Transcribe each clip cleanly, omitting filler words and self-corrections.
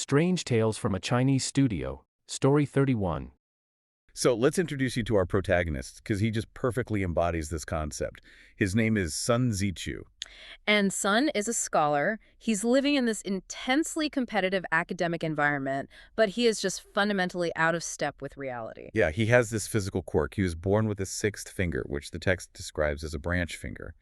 Strange Tales from a Chinese Studio, Story 31. So let's introduce you to our protagonist, because he just perfectly embodies this concept. His name is Sun Zichu. And Sun is a scholar. He's living in this intensely competitive academic environment, but he is just fundamentally out of step with reality. Yeah, he has this physical quirk. He was born with a sixth finger, which the text describes as a branch finger.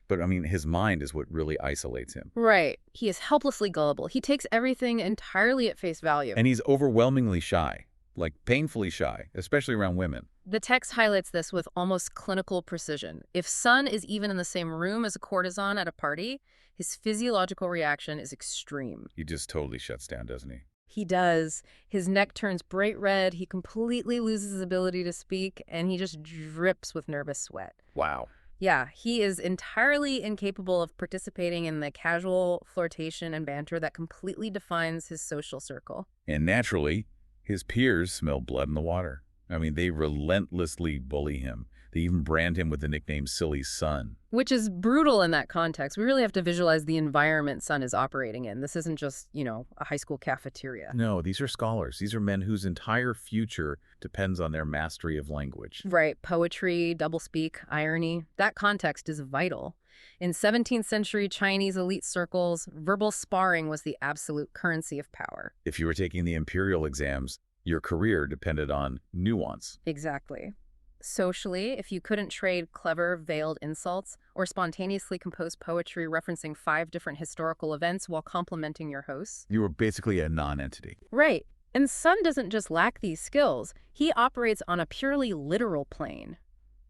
But, I mean, his mind is what really isolates him. Right. He is helplessly gullible. He takes everything entirely at face value. And he's overwhelmingly shy, like painfully shy, especially around women. The text highlights this with almost clinical precision. If Sun is even in the same room as a courtesan at a party, his physiological reaction is extreme. He just totally shuts down, doesn't he? He does. His neck turns bright red, he completely loses his ability to speak, and he just drips with nervous sweat. Wow. Yeah, he is entirely incapable of participating in the casual flirtation and banter that completely defines his social circle. And naturally, his peers smell blood in the water. I mean, they relentlessly bully him. They even brand him with the nickname Silly Sun. Which is brutal in that context. We really have to visualize the environment Sun is operating in. This isn't just, a high school cafeteria. No, these are scholars. These are men whose entire future depends on their mastery of language. Right. Poetry, doublespeak, irony. That context is vital. In 17th century Chinese elite circles, verbal sparring was the absolute currency of power. If you were taking the imperial exams, your career depended on nuance. Exactly. Socially, if you couldn't trade clever, veiled insults or spontaneously compose poetry referencing 5 different historical events while complimenting your hosts. You were basically a non-entity. Right. And Sun doesn't just lack these skills, he operates on a purely literal plane.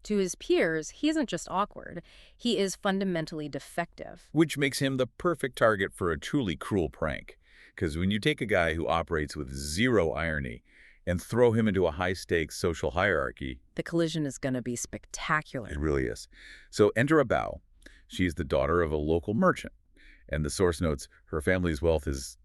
To his peers, he isn't just awkward, he is fundamentally defective. Which makes him the perfect target for a truly cruel prank. Because when you take a guy who operates with zero irony and throw him into a high-stakes social hierarchy, The collision is going to be spectacular. it really is. So enter Bao. She's the daughter of a local merchant. And the source notes her family's wealth is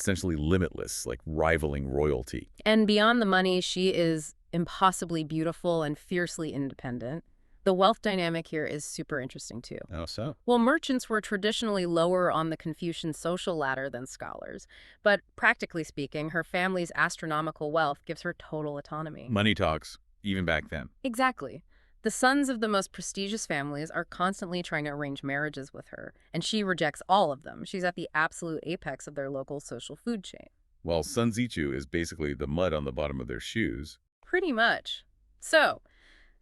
essentially limitless, like rivaling royalty. And beyond the money, she is impossibly beautiful and fiercely independent. The wealth dynamic here is super interesting, too. Oh, so? Well, merchants were traditionally lower on the Confucian social ladder than scholars. But practically speaking, her family's astronomical wealth gives her total autonomy. Money talks, even back then. Exactly. The sons of the most prestigious families are constantly trying to arrange marriages with her, and she rejects all of them. She's at the absolute apex of their local social food chain. While Sun Zichu is basically the mud on the bottom of their shoes. Pretty much. So,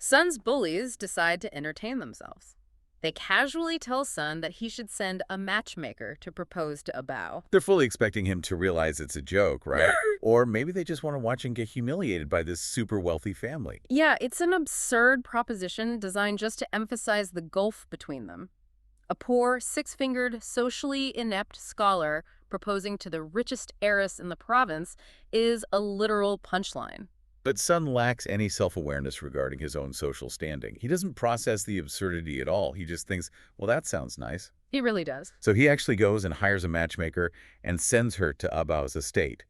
Sun's bullies decide to entertain themselves. They casually tell Sun that he should send a matchmaker to propose to Bao. They're fully expecting him to realize it's a joke, right? Or maybe they just want to watch him get humiliated by this super wealthy family. Yeah, it's an absurd proposition designed just to emphasize the gulf between them. A poor, six-fingered, socially inept scholar proposing to the richest heiress in the province is a literal punchline. But Sun lacks any self-awareness regarding his own social standing. He doesn't process the absurdity at all. He just thinks, well, that sounds nice. He really does. So he actually goes and hires a matchmaker and sends her to Abao's estate.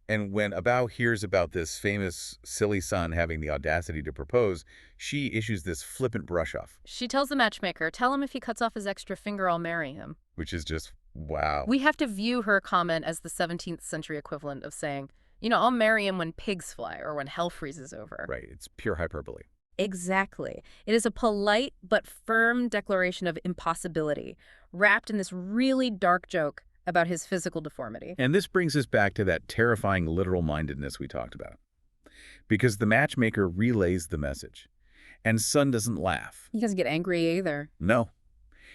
And when Abao hears about this famous silly son having the audacity to propose, she issues this flippant brush-off. She tells the matchmaker, tell him if he cuts off his extra finger, I'll marry him. Which is just, wow. We have to view her comment as the 17th century equivalent of saying, I'll marry him when pigs fly or when hell freezes over. Right, it's pure hyperbole. Exactly. It is a polite but firm declaration of impossibility, wrapped in this really dark joke about his physical deformity. And this brings us back to that terrifying literal-mindedness we talked about. Because the matchmaker relays the message. And Sun doesn't laugh. He doesn't get angry either. No.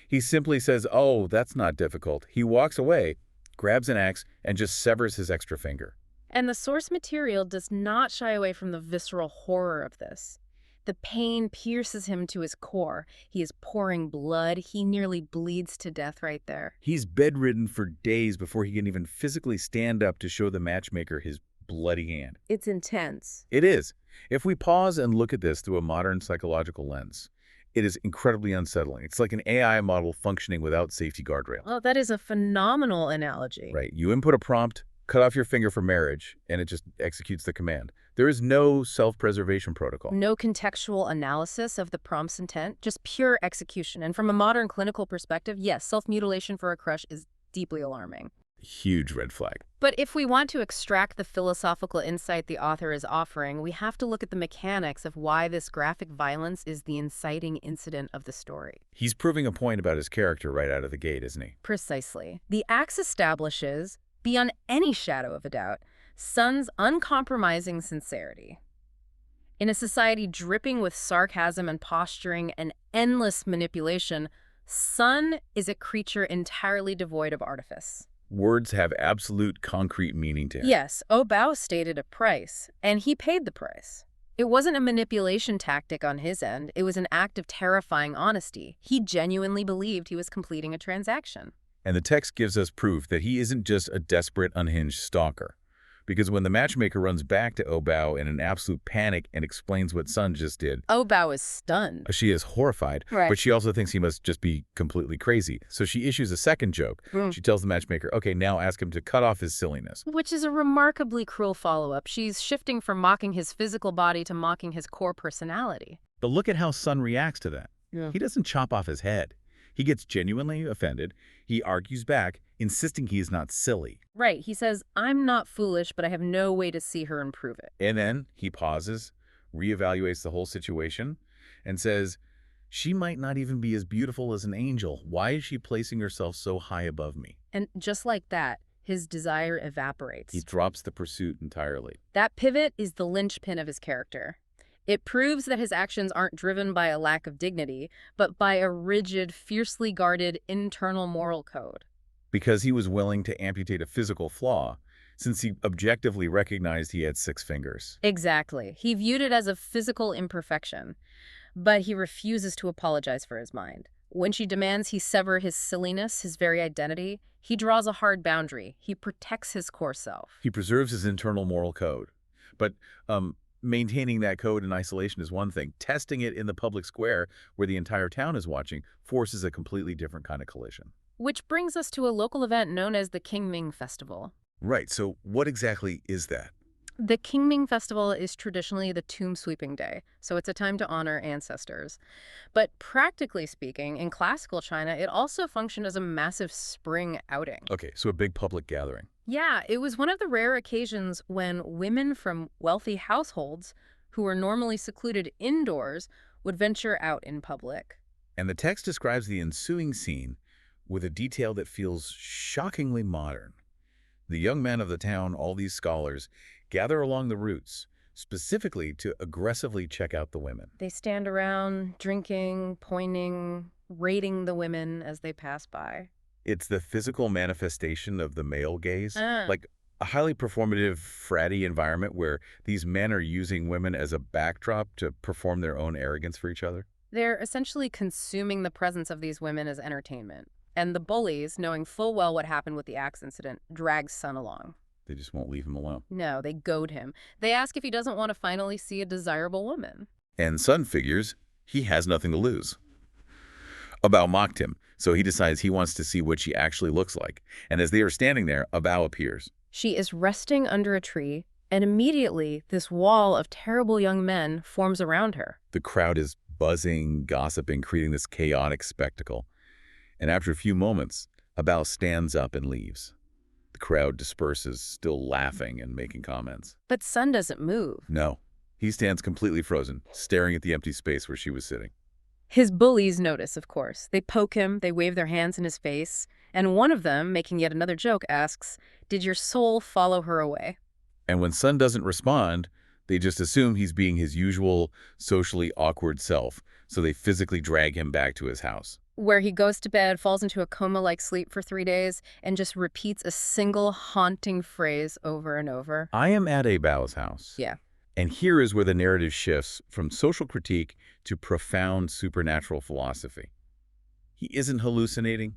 He simply says, oh, that's not difficult. He walks away, grabs an axe, and just severs his extra finger. And the source material does not shy away from the visceral horror of this. The pain pierces him to his core. He is pouring blood. He nearly bleeds to death right there. He's bedridden for days before he can even physically stand up to show the matchmaker his bloody hand. It's intense. It is. If we pause and look at this through a modern psychological lens, it is incredibly unsettling. It's like an AI model functioning without safety guardrails. Oh, that is a phenomenal analogy. Right. You input a prompt, cut off your finger for marriage, and it just executes the command. There is no self-preservation protocol. No contextual analysis of the prompt's intent, just pure execution. And from a modern clinical perspective, yes, self-mutilation for a crush is deeply alarming. Huge red flag. But if we want to extract the philosophical insight the author is offering, we have to look at the mechanics of why this graphic violence is the inciting incident of the story. He's proving a point about his character right out of the gate, isn't he? Precisely. The axe establishes, beyond any shadow of a doubt, Sun's uncompromising sincerity. In a society dripping with sarcasm and posturing and endless manipulation, Sun is a creature entirely devoid of artifice. Words have absolute concrete meaning to him. Yes, Obao stated a price, and he paid the price. It wasn't a manipulation tactic on his end. It was an act of terrifying honesty. He genuinely believed he was completing a transaction. And the text gives us proof that he isn't just a desperate, unhinged stalker. Because when the matchmaker runs back to Obao in an absolute panic and explains what Sun just did, Obao is stunned. she is horrified, Right. but she also thinks he must just be completely crazy. So she issues a second joke. She tells the matchmaker, okay, now ask him to cut off his silliness. Which is a remarkably cruel follow-up. She's shifting from mocking his physical body to mocking his core personality. But look at how Sun reacts to that. Yeah. He doesn't chop off his head. He gets genuinely offended. He argues back, insisting he is not silly. Right. He says, I'm not foolish, but I have no way to see her improve it. And then he pauses, reevaluates the whole situation, and says, she might not even be as beautiful as an angel. Why is she placing herself so high above me? And just like that, his desire evaporates. He drops the pursuit entirely. That pivot is the linchpin of his character. It proves that his actions aren't driven by a lack of dignity, but by a rigid, fiercely guarded internal moral code. Because he was willing to amputate a physical flaw, since he objectively recognized he had 6 fingers. Exactly. He viewed it as a physical imperfection, but he refuses to apologize for his mind. When she demands he sever his silliness, his very identity, he draws a hard boundary. He protects his core self. He preserves his internal moral code. But maintaining that code in isolation is one thing. Testing it in the public square, where the entire town is watching, forces a completely different kind of collision. Which brings us to a local event known as the Qingming Festival. Right, so what exactly is that? The Qingming Festival is traditionally the tomb sweeping day, so it's a time to honor ancestors. But practically speaking, in classical China, it also functioned as a massive spring outing. Okay, so a big public gathering. Yeah, it was one of the rare occasions when women from wealthy households, who were normally secluded indoors, would venture out in public. And the text describes the ensuing scene with a detail that feels shockingly modern. The young men of the town, all these scholars, gather along the routes, specifically to aggressively check out the women. They stand around, drinking, pointing, rating the women as they pass by. It's the physical manifestation of the male gaze, Ah. like a highly performative, fratty environment where these men are using women as a backdrop to perform their own arrogance for each other. They're essentially consuming the presence of these women as entertainment. And the bullies, knowing full well what happened with the axe incident, drag Sun along. They just won't leave him alone. No, they goad him. They ask if he doesn't want to finally see a desirable woman. And Sun figures he has nothing to lose. Abao mocked him, so he decides he wants to see what she actually looks like. And as they are standing there, Abao appears. She is resting under a tree, and immediately this wall of terrible young men forms around her. The crowd is buzzing, gossiping, creating this chaotic spectacle. And after a few moments, Abao stands up and leaves. The crowd disperses, still laughing and making comments. But Sun doesn't move. No, he stands completely frozen, staring at the empty space where she was sitting. His bullies notice, of course. They poke him, they wave their hands in his face, and one of them, making yet another joke, asks, "Did your soul follow her away?" And when Sun doesn't respond, they just assume he's being his usual socially awkward self, so they physically drag him back to his house. Where he goes to bed, falls into a coma-like sleep for 3 days, and just repeats a single haunting phrase over and over. I am at Abao's house. Yeah. And here is where the narrative shifts from social critique to profound supernatural philosophy. He isn't hallucinating.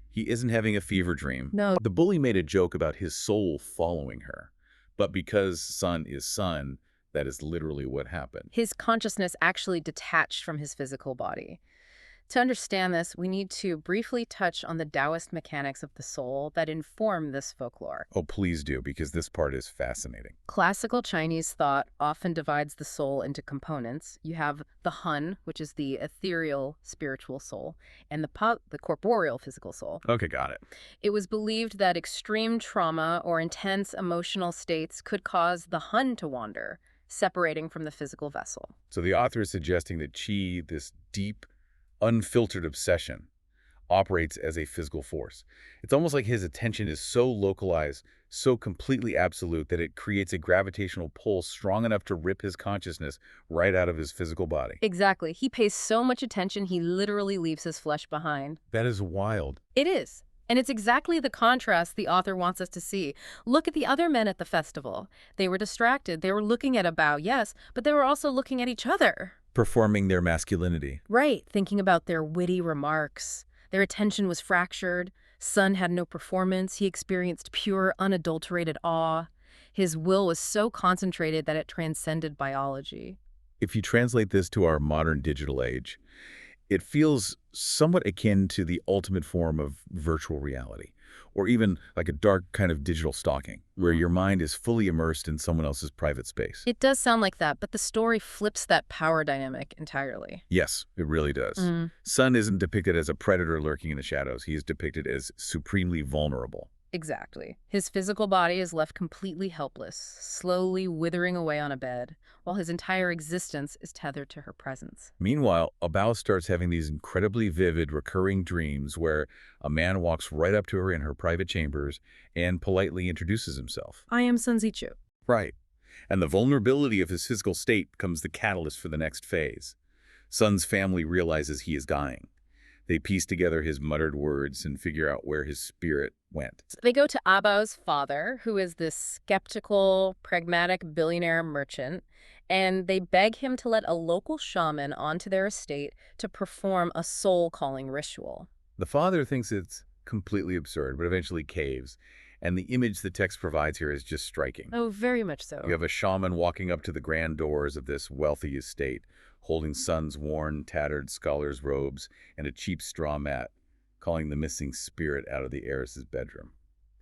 He isn't having a fever dream. No. The bully made a joke about his soul following her. But because Sun is Sun, that is literally what happened. His consciousness actually detached from his physical body. To understand this, we need to briefly touch on the Taoist mechanics of the soul that inform this folklore. Oh, please do, because this part is fascinating. Classical Chinese thought often divides the soul into components. You have the Hun, which is the ethereal spiritual soul, and the corporeal physical soul. Okay, got it. It was believed that extreme trauma or intense emotional states could cause the Hun to wander, separating from the physical vessel. So the author is suggesting that qi, this deep, unfiltered obsession, operates as a physical force. It's almost like his attention is so localized, so completely absolute, that it creates a gravitational pull strong enough to rip his consciousness right out of his physical body. Exactly. He pays so much attention, he literally leaves his flesh behind. That is wild. It is. And it's exactly the contrast the author wants us to see. Look at the other men at the festival. They were distracted. They were looking at a bow, yes, but they were also looking at each other. Performing their masculinity. Right, thinking about their witty remarks. Their attention was fractured. Sun had no performance. He experienced pure, unadulterated awe. His will was so concentrated that it transcended biology. If you translate this to our modern digital age, it feels somewhat akin to the ultimate form of virtual reality, or even like a dark kind of digital stalking, where your mind is fully immersed in someone else's private space. It does sound like that, but the story flips that power dynamic entirely. Yes, it really does. Sun isn't depicted as a predator lurking in the shadows. He is depicted as supremely vulnerable. Exactly. His physical body is left completely helpless, slowly withering away on a bed, while his entire existence is tethered to her presence. Meanwhile, Abao starts having these incredibly vivid, recurring dreams where a man walks right up to her in her private chambers and politely introduces himself. I am Sun Zichu. Right. And the vulnerability of his physical state becomes the catalyst for the next phase. Sun's family realizes he is dying. They piece together his muttered words and figure out where his spirit went. They go to Abao's father, who is this skeptical, pragmatic billionaire merchant, and they beg him to let a local shaman onto their estate to perform a soul-calling ritual. The father thinks it's completely absurd, but eventually caves. And the image the text provides here is just striking. Oh, very much so. You have a shaman walking up to the grand doors of this wealthy estate, holding Sun's worn, tattered scholar's robes and a cheap straw mat, calling the missing spirit out of the heiress's bedroom.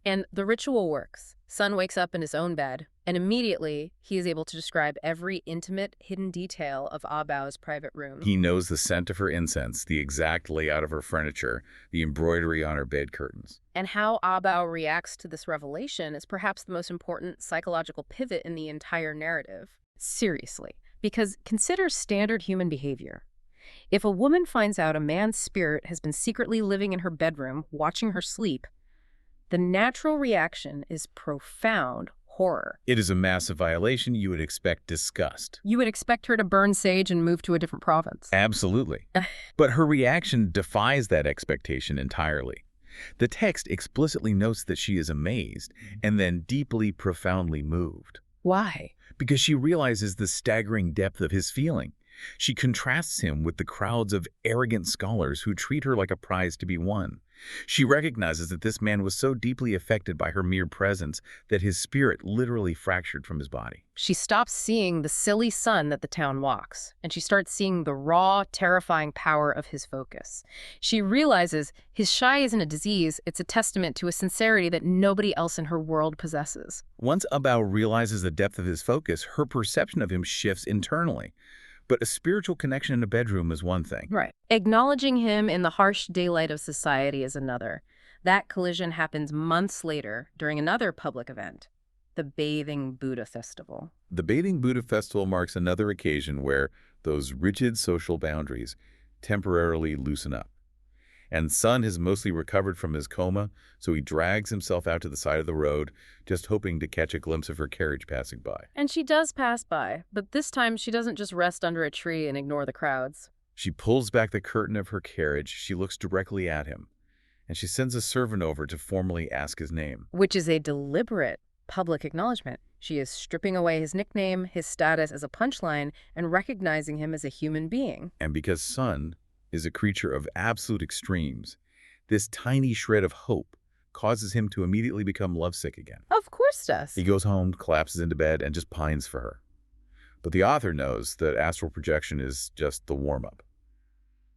And the ritual works. Sun wakes up in his own bed, and immediately he is able to describe every intimate, hidden detail of Abao's private room. He knows the scent of her incense, the exact layout of her furniture, the embroidery on her bed curtains. And how Abao reacts to this revelation is perhaps the most important psychological pivot in the entire narrative. Seriously. Because consider standard human behavior. If a woman finds out a man's spirit has been secretly living in her bedroom, watching her sleep, the natural reaction is profound horror. It is a massive violation. You would expect disgust. You would expect her to burn sage and move to a different province. Absolutely. But her reaction defies that expectation entirely. The text explicitly notes that she is amazed and then deeply, profoundly moved. Why? Because she realizes the staggering depth of his feeling. She contrasts him with the crowds of arrogant scholars who treat her like a prize to be won. She recognizes that this man was so deeply affected by her mere presence that his spirit literally fractured from his body. She stops seeing the silly sun that the town walks, and she starts seeing the raw, terrifying power of his focus. She realizes his shy isn't a disease, it's a testament to a sincerity that nobody else in her world possesses. Once Abao realizes the depth of his focus, her perception of him shifts internally. But a spiritual connection in a bedroom is one thing. Right. Acknowledging him in the harsh daylight of society is another. That collision happens months later during another public event, the Bathing Buddha Festival. The Bathing Buddha Festival marks another occasion where those rigid social boundaries temporarily loosen up. And Sun has mostly recovered from his coma, so he drags himself out to the side of the road, just hoping to catch a glimpse of her carriage passing by. And she does pass by, but this time she doesn't just rest under a tree and ignore the crowds. She pulls back the curtain of her carriage, she looks directly at him, and she sends a servant over to formally ask his name. Which is a deliberate public acknowledgement. She is stripping away his nickname, his status as a punchline, and recognizing him as a human being. And because Sun is a creature of absolute extremes, this tiny shred of hope causes him to immediately become lovesick again. Of course does. He goes home, collapses into bed, and just pines for her. But the author knows that astral projection is just the warm-up.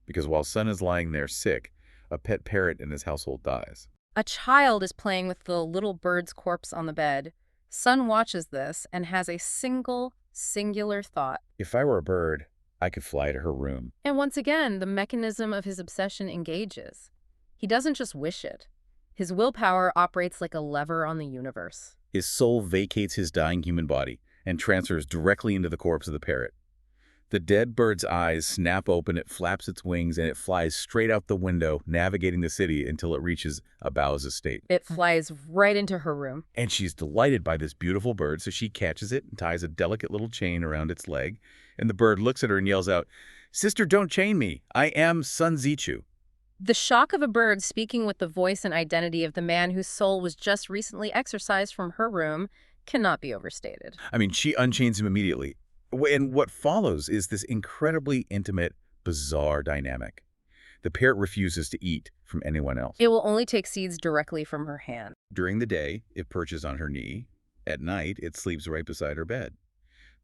because while Sun is lying there sick, a pet parrot in his household dies. A child is playing with the little bird's corpse on the bed. Sun watches this and has a singular thought. If I were a bird, I could fly to her room. And once again, the mechanism of his obsession engages. He doesn't just wish it. His willpower operates like a lever on the universe. His soul vacates his dying human body and transfers directly into the corpse of the parrot. The dead bird's eyes snap open, it flaps its wings, and it flies straight out the window, navigating the city until it reaches Abao's estate. It flies right into her room. And she's delighted by this beautiful bird, so she catches it and ties a delicate little chain around its leg. And the bird looks at her and yells out, "Sister, don't chain me. I am Sun Zichu." The shock of a bird speaking with the voice and identity of the man whose soul was just recently exorcised from her room cannot be overstated. I mean, she unchains him immediately. And what follows is this incredibly intimate, bizarre dynamic. The parrot refuses to eat from anyone else. It will only take seeds directly from her hand. During the day, it perches on her knee. At night, it sleeps right beside her bed.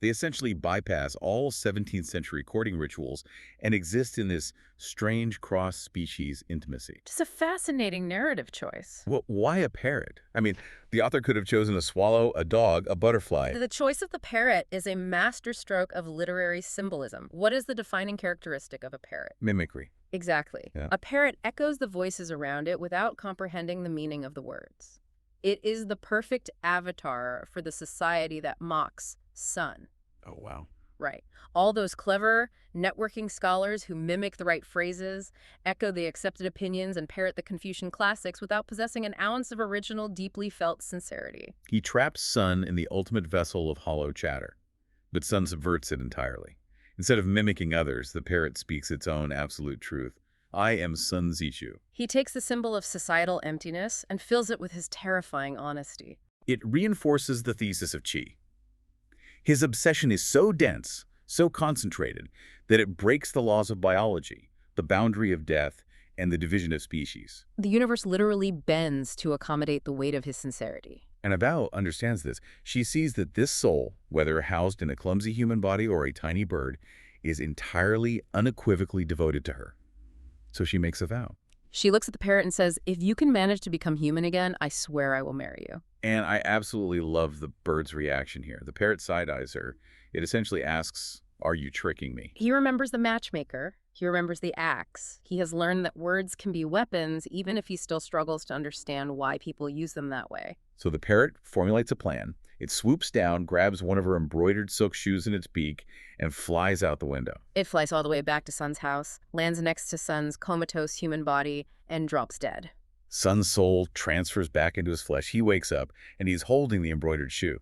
They essentially bypass all 17th century courting rituals and exist in this strange cross-species intimacy. Just a fascinating narrative choice. Well, why a parrot? I mean, the author could have chosen a swallow, a dog, a butterfly. The choice of the parrot is a masterstroke of literary symbolism. What is the defining characteristic of a parrot? Mimicry. Exactly. Yeah. A parrot echoes the voices around it without comprehending the meaning of the words. It is the perfect avatar for the society that mocks Sun. Oh, wow. Right. All those clever networking scholars who mimic the right phrases, echo the accepted opinions, and parrot the Confucian classics without possessing an ounce of original, deeply felt sincerity. He traps Sun in the ultimate vessel of hollow chatter, but Sun subverts it entirely. Instead of mimicking others, the parrot speaks its own absolute truth. I am Sun Zichu. He takes the symbol of societal emptiness and fills it with his terrifying honesty. It reinforces the thesis of Qi. His obsession is so dense, so concentrated, that it breaks the laws of biology, the boundary of death, and the division of species. The universe literally bends to accommodate the weight of his sincerity. And Abao understands this. She sees that this soul, whether housed in a clumsy human body or a tiny bird, is entirely, unequivocally devoted to her. So she makes a vow. She looks at the parrot and says, "If you can manage to become human again, I swear I will marry you." And I absolutely love the bird's reaction here. The parrot side-eyes her. It essentially asks, "Are you tricking me?" He remembers the matchmaker. He remembers the axe. He has learned that words can be weapons, even if he still struggles to understand why people use them that way. So the parrot formulates a plan. It swoops down, grabs one of her embroidered silk shoes in its beak, and flies out the window. It flies all the way back to Sun's house, lands next to Sun's comatose human body, and drops dead. Sun's soul transfers back into his flesh. He wakes up, and he's holding the embroidered shoe.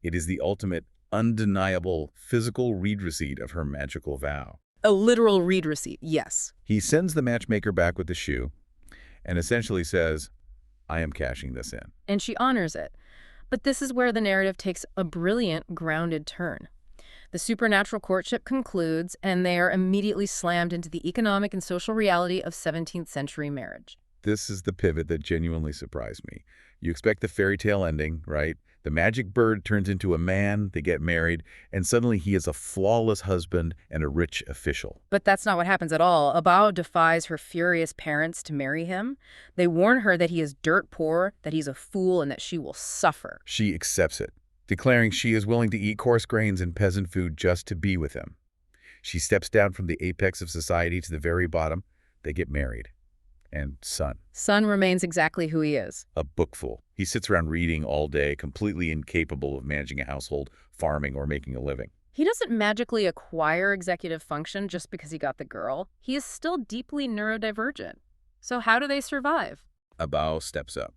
It is the ultimate, undeniable, physical read receipt of her magical vow. A literal read receipt, yes. He sends the matchmaker back with the shoe and essentially says, "I am cashing this in." And she honors it. But this is where the narrative takes a brilliant, grounded turn. The supernatural courtship concludes, and they are immediately slammed into the economic and social reality of 17th century marriage. This is the pivot that genuinely surprised me. You expect the fairy tale ending, right? The magic bird turns into a man, they get married, and suddenly he is a flawless husband and a rich official. But that's not what happens at all. Abao defies her furious parents to marry him. They warn her that he is dirt poor, that he's a fool, and that she will suffer. She accepts it, declaring she is willing to eat coarse grains and peasant food just to be with him. She steps down from the apex of society to the very bottom. They get married. And Sun remains exactly who he is. a bookful. He sits around reading all day, completely incapable of managing a household, farming, or making a living. He doesn't magically acquire executive function just because he got the girl. He is still deeply neurodivergent. So how do they survive? Abao steps up.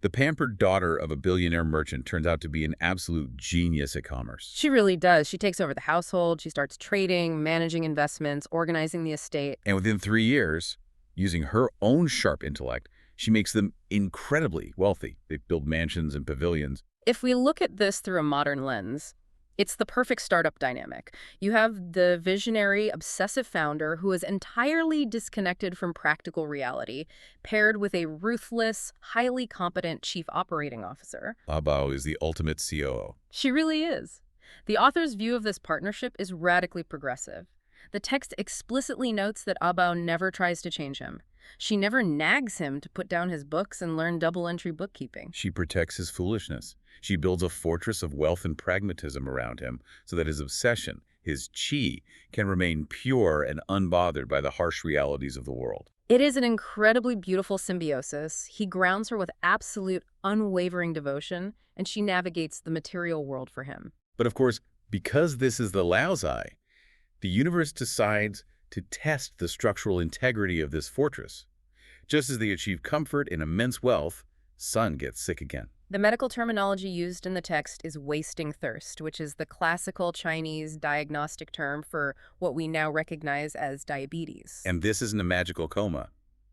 The pampered daughter of a billionaire merchant turns out to be an absolute genius at commerce. She really does. She takes over the household. She starts trading, managing investments, organizing the estate. And within 3 years, using her own sharp intellect, she makes them incredibly wealthy. They build mansions and pavilions. If we look at this through a modern lens, it's the perfect startup dynamic. You have the visionary, obsessive founder who is entirely disconnected from practical reality, paired with a ruthless, highly competent chief operating officer. Abao is the ultimate COO. She really is. The author's view of this partnership is radically progressive. The text explicitly notes that Abao never tries to change him. She never nags him to put down his books and learn double-entry bookkeeping. She protects his foolishness. She builds a fortress of wealth and pragmatism around him so that his obsession, his chi, can remain pure and unbothered by the harsh realities of the world. It is an incredibly beautiful symbiosis. He grounds her with absolute, unwavering devotion, and she navigates the material world for him. But of course, because this is the Laozai, the universe decides to test the structural integrity of this fortress. Just as they achieve comfort and immense wealth, Sun gets sick again. The medical terminology used in the text is wasting thirst, which is the classical Chinese diagnostic term for what we now recognize as diabetes. And this isn't a magical coma.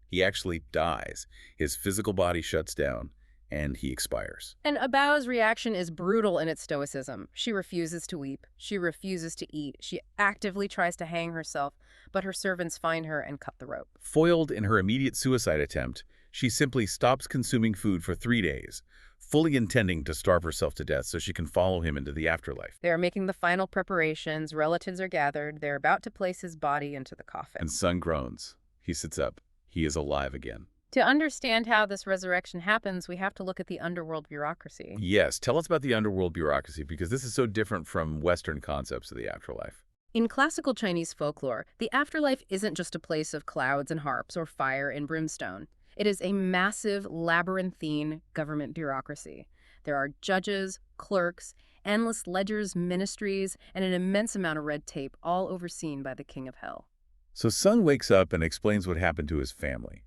He actually dies. His physical body shuts down, and he expires. And Abao's reaction is brutal in its stoicism. She refuses to weep. She refuses to eat. She actively tries to hang herself, but her servants find her and cut the rope. Foiled in her immediate suicide attempt, she simply stops consuming food for 3 days, fully intending to starve herself to death so she can follow him into the afterlife. They are making the final preparations. Relatives are gathered. They're about to place his body into the coffin. And Sun groans. He sits up. He is alive again. To understand how this resurrection happens, we have to look at the underworld bureaucracy. Yes, tell us about the underworld bureaucracy, because this is so different from Western concepts of the afterlife. In classical Chinese folklore, the afterlife isn't just a place of clouds and harps or fire and brimstone. It is a massive, labyrinthine government bureaucracy. There are judges, clerks, endless ledgers, ministries, and an immense amount of red tape, all overseen by the King of Hell. So Sun wakes up and explains what happened to his family.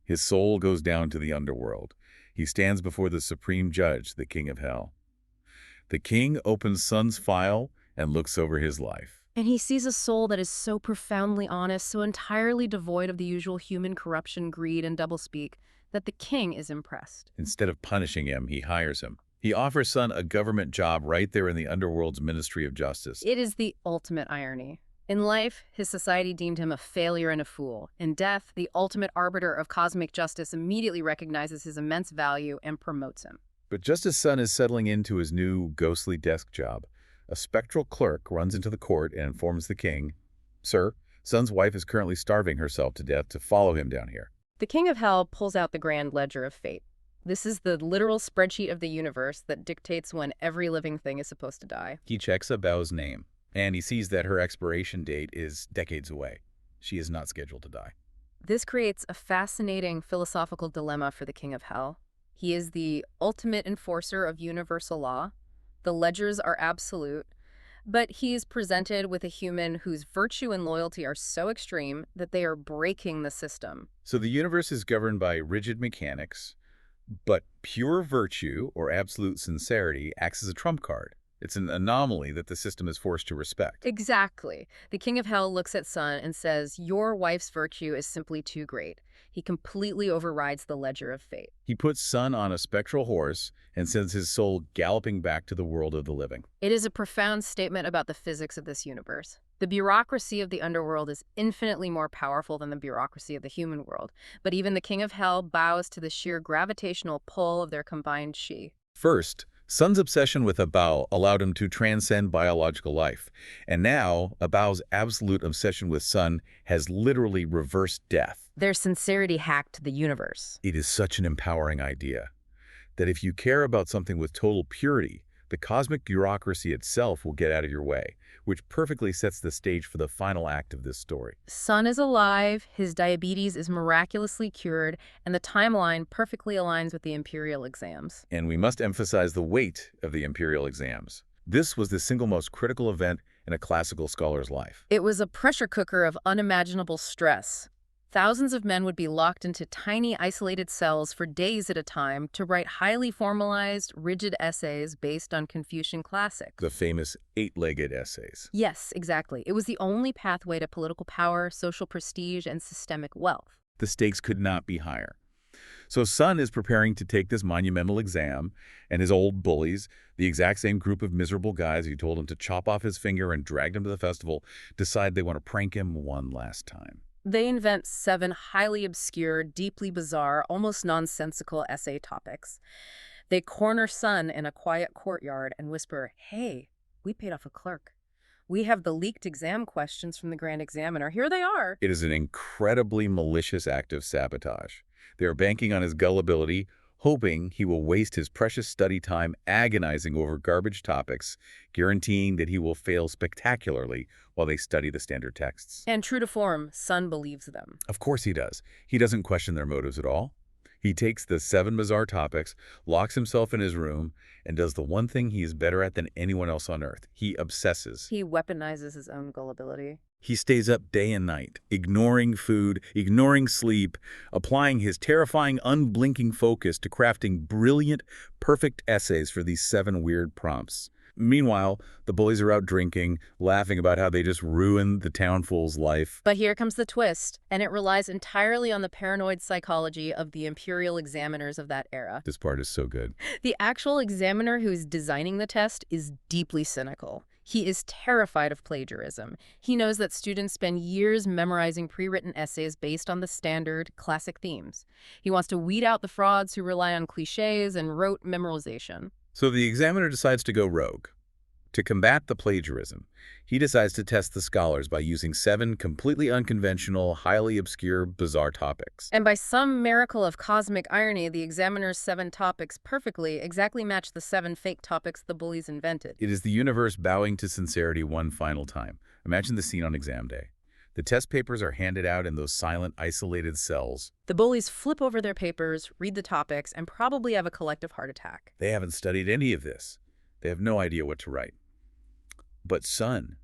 His soul goes down to the underworld. He stands before the supreme judge, the King of Hell. The king opens Sun's file and looks over his life. And he sees a soul that is so profoundly honest, so entirely devoid of the usual human corruption, greed, and doublespeak, that the king is impressed. Instead of punishing him, he hires him. He offers Sun a government job right there in the underworld's Ministry of Justice. It is the ultimate irony. In life, his society deemed him a failure and a fool. In death, the ultimate arbiter of cosmic justice immediately recognizes his immense value and promotes him. But just as Sun is settling into his new ghostly desk job, a spectral clerk runs into the court and informs the king, "Sir, Sun's wife is currently starving herself to death to follow him down here." The King of Hell pulls out the grand ledger of fate. This is the literal spreadsheet of the universe that dictates when every living thing is supposed to die. He checks Abao's name, and he sees that her expiration date is decades away. She is not scheduled to die. This creates a fascinating philosophical dilemma for the King of Hell. He is the ultimate enforcer of universal law. The ledgers are absolute, but he is presented with a human whose virtue and loyalty are so extreme that they are breaking the system. So the universe is governed by rigid mechanics, but pure virtue or absolute sincerity acts as a trump card. It's an anomaly that the system is forced to respect. Exactly. The King of Hell looks at Sun and says, "Your wife's virtue is simply too great." He completely overrides the ledger of fate. He puts Sun on a spectral horse and sends his soul galloping back to the world of the living. It is a profound statement about the physics of this universe. The bureaucracy of the underworld is infinitely more powerful than the bureaucracy of the human world, but even the King of Hell bows to the sheer gravitational pull of their combined chi. First, Sun's obsession with Abao allowed him to transcend biological life. And now, Abao's absolute obsession with Sun has literally reversed death. Their sincerity hacked the universe. It is such an empowering idea that if you care about something with total purity, the cosmic bureaucracy itself will get out of your way, which perfectly sets the stage for the final act of this story. Sun is alive, his diabetes is miraculously cured, and the timeline perfectly aligns with the imperial exams. And we must emphasize the weight of the imperial exams. This was the single most critical event in a classical scholar's life. It was a pressure cooker of unimaginable stress. Thousands of men would be locked into tiny, isolated cells for days at a time to write highly formalized, rigid essays based on Confucian classics. The famous 8-legged essays. Yes, exactly. It was the only pathway to political power, social prestige, and systemic wealth. The stakes could not be higher. So Sun is preparing to take this monumental exam, and his old bullies, the exact same group of miserable guys who told him to chop off his finger and dragged him to the festival, decide they want to prank him one last time. They invent 7 highly obscure, deeply bizarre, almost nonsensical essay topics. They corner Sun in a quiet courtyard and whisper, "Hey, we paid off a clerk. We have the leaked exam questions from the Grand Examiner. Here they are. It is an incredibly malicious act of sabotage. They are banking on his gullibility, hoping he will waste his precious study time agonizing over garbage topics, guaranteeing that he will fail spectacularly while they study the standard texts. And true to form, Sun believes them. Of course he does. He doesn't question their motives at all. He takes the 7 bizarre topics, locks himself in his room, and does the one thing he is better at than anyone else on Earth. He obsesses. He weaponizes his own gullibility. He stays up day and night, ignoring food, ignoring sleep, applying his terrifying, unblinking focus to crafting brilliant, perfect essays for these 7 weird prompts. Meanwhile, the bullies are out drinking, laughing about how they just ruined the town fool's life. But here comes the twist, and it relies entirely on the paranoid psychology of the imperial examiners of that era. This part is so good. The actual examiner who's designing the test is deeply cynical. He is terrified of plagiarism. He knows that students spend years memorizing pre-written essays based on the standard, classic themes. He wants to weed out the frauds who rely on cliches and rote memorization. So the examiner decides to go rogue. To combat the plagiarism, he decides to test the scholars by using 7 completely unconventional, highly obscure, bizarre topics. And by some miracle of cosmic irony, the examiner's 7 topics exactly match the 7 fake topics the bullies invented. It is the universe bowing to sincerity one final time. Imagine the scene on exam day. The test papers are handed out in those silent, isolated cells. The bullies flip over their papers, read the topics, and probably have a collective heart attack. They haven't studied any of this. They have no idea what to write. But Sun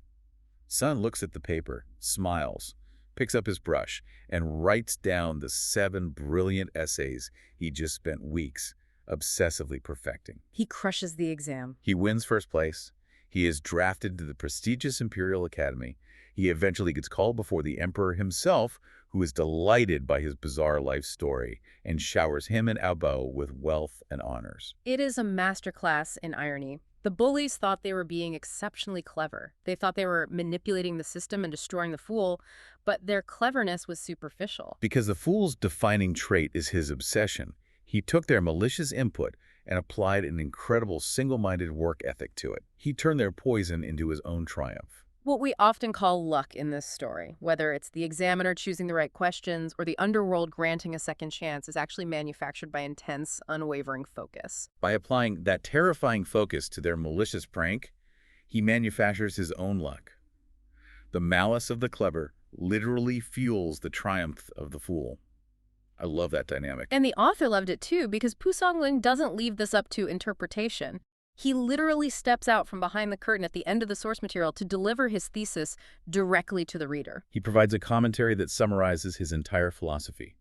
looks at the paper, smiles, picks up his brush, and writes down the 7 brilliant essays he just spent weeks obsessively perfecting. He crushes the exam. He wins first place. He is drafted to the prestigious Imperial Academy. He eventually gets called before the Emperor himself, who is delighted by his bizarre life story and showers him and Bao with wealth and honors. It is a masterclass in irony. The bullies thought they were being exceptionally clever. They thought they were manipulating the system and destroying the fool, but their cleverness was superficial. Because the fool's defining trait is his obsession, he took their malicious input and applied an incredible single-minded work ethic to it. He turned their poison into his own triumph. What we often call luck in this story, whether it's the examiner choosing the right questions or the underworld granting a second chance, is actually manufactured by intense, unwavering focus. By applying that terrifying focus to their malicious prank, he manufactures his own luck. The malice of the clever literally fuels the triumph of the fool. I love that dynamic. And the author loved it too, because Pu Songlin doesn't leave this up to interpretation. He literally steps out from behind the curtain at the end of the source material to deliver his thesis directly to the reader. He provides a commentary that summarizes his entire philosophy.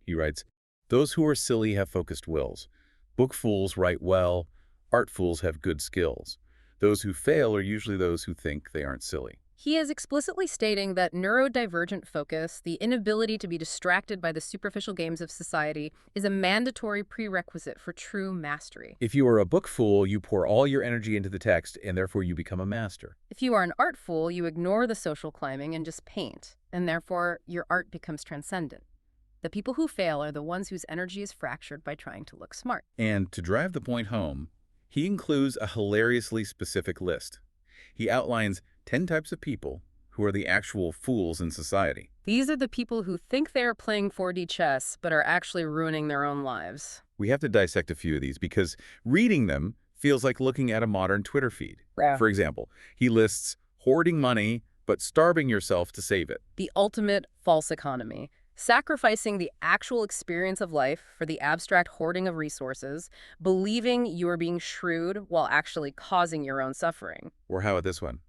He writes, "Those who are silly have focused wills. Book fools write well. Art fools have good skills. Those who fail are usually those who think they aren't silly." He is explicitly stating that neurodivergent focus, the inability to be distracted by the superficial games of society, is a mandatory prerequisite for true mastery. If you are a book fool, you pour all your energy into the text, and therefore you become a master. If you are an art fool, you ignore the social climbing and just paint, and therefore your art becomes transcendent. The people who fail are the ones whose energy is fractured by trying to look smart. And to drive the point home, he includes a hilariously specific list. He outlines 10 types of people who are the actual fools in society. These are the people who think they are playing 4D chess, but are actually ruining their own lives. We have to dissect a few of these because reading them feels like looking at a modern Twitter feed. Yeah. For example, he lists hoarding money, but starving yourself to save it. The ultimate false economy. Sacrificing the actual experience of life for the abstract hoarding of resources, believing you are being shrewd while actually causing your own suffering. Or how about this one?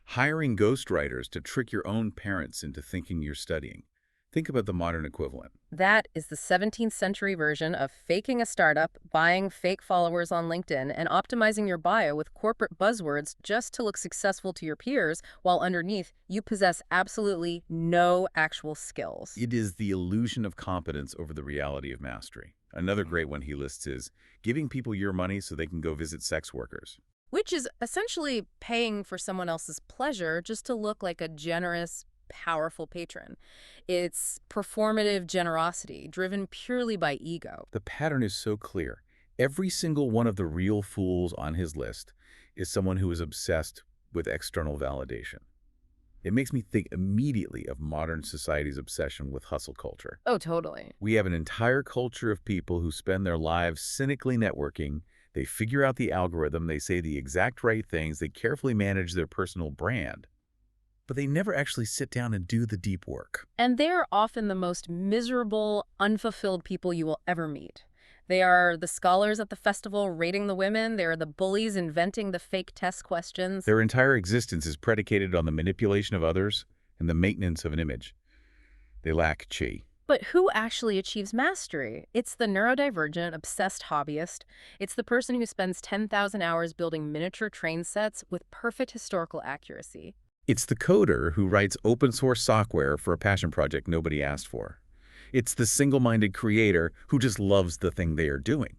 Hiring ghostwriters to trick your own parents into thinking you're studying. Think about the modern equivalent. That is the 17th century version of faking a startup, buying fake followers on LinkedIn, and optimizing your bio with corporate buzzwords just to look successful to your peers, while underneath you possess absolutely no actual skills. It is the illusion of competence over the reality of mastery. Another great one he lists is giving people your money so they can go visit sex workers. Which is essentially paying for someone else's pleasure just to look like a generous, powerful patron. It's performative generosity, driven purely by ego. The pattern is so clear. Every single one of the real fools on his list is someone who is obsessed with external validation. It makes me think immediately of modern society's obsession with hustle culture. Oh, totally. We have an entire culture of people who spend their lives cynically networking. They figure out the algorithm, they say the exact right things, they carefully manage their personal brand. But they never actually sit down and do the deep work. And they're often the most miserable, unfulfilled people you will ever meet. They are the scholars at the festival rating the women. They are the bullies inventing the fake test questions. Their entire existence is predicated on the manipulation of others and the maintenance of an image. They lack chi. But who actually achieves mastery? It's the neurodivergent, obsessed hobbyist. It's the person who spends 10,000 hours building miniature train sets with perfect historical accuracy. It's the coder who writes open-source software for a passion project nobody asked for. It's the single-minded creator who just loves the thing they are doing.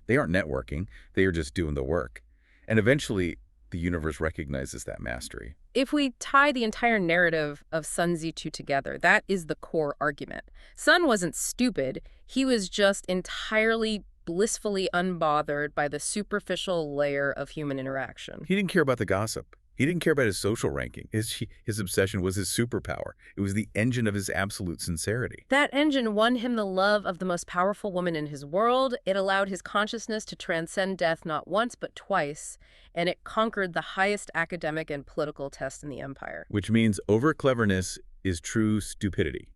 They aren't networking, they are just doing the work. And eventually, the universe recognizes that mastery. If we tie the entire narrative of Sun Tzu together, that is the core argument. Sun wasn't stupid. He was just entirely blissfully unbothered by the superficial layer of human interaction. He didn't care about the gossip. He didn't care about his social ranking. His obsession was his superpower. It was the engine of his absolute sincerity. That engine won him the love of the most powerful woman in his world. It allowed his consciousness to transcend death not once but twice, and it conquered the highest academic and political test in the empire. Which means over-cleverness is true stupidity.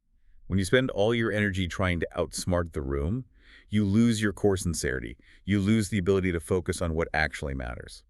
When you spend all your energy trying to outsmart the room, you lose your core sincerity. You lose the ability to focus on what actually matters.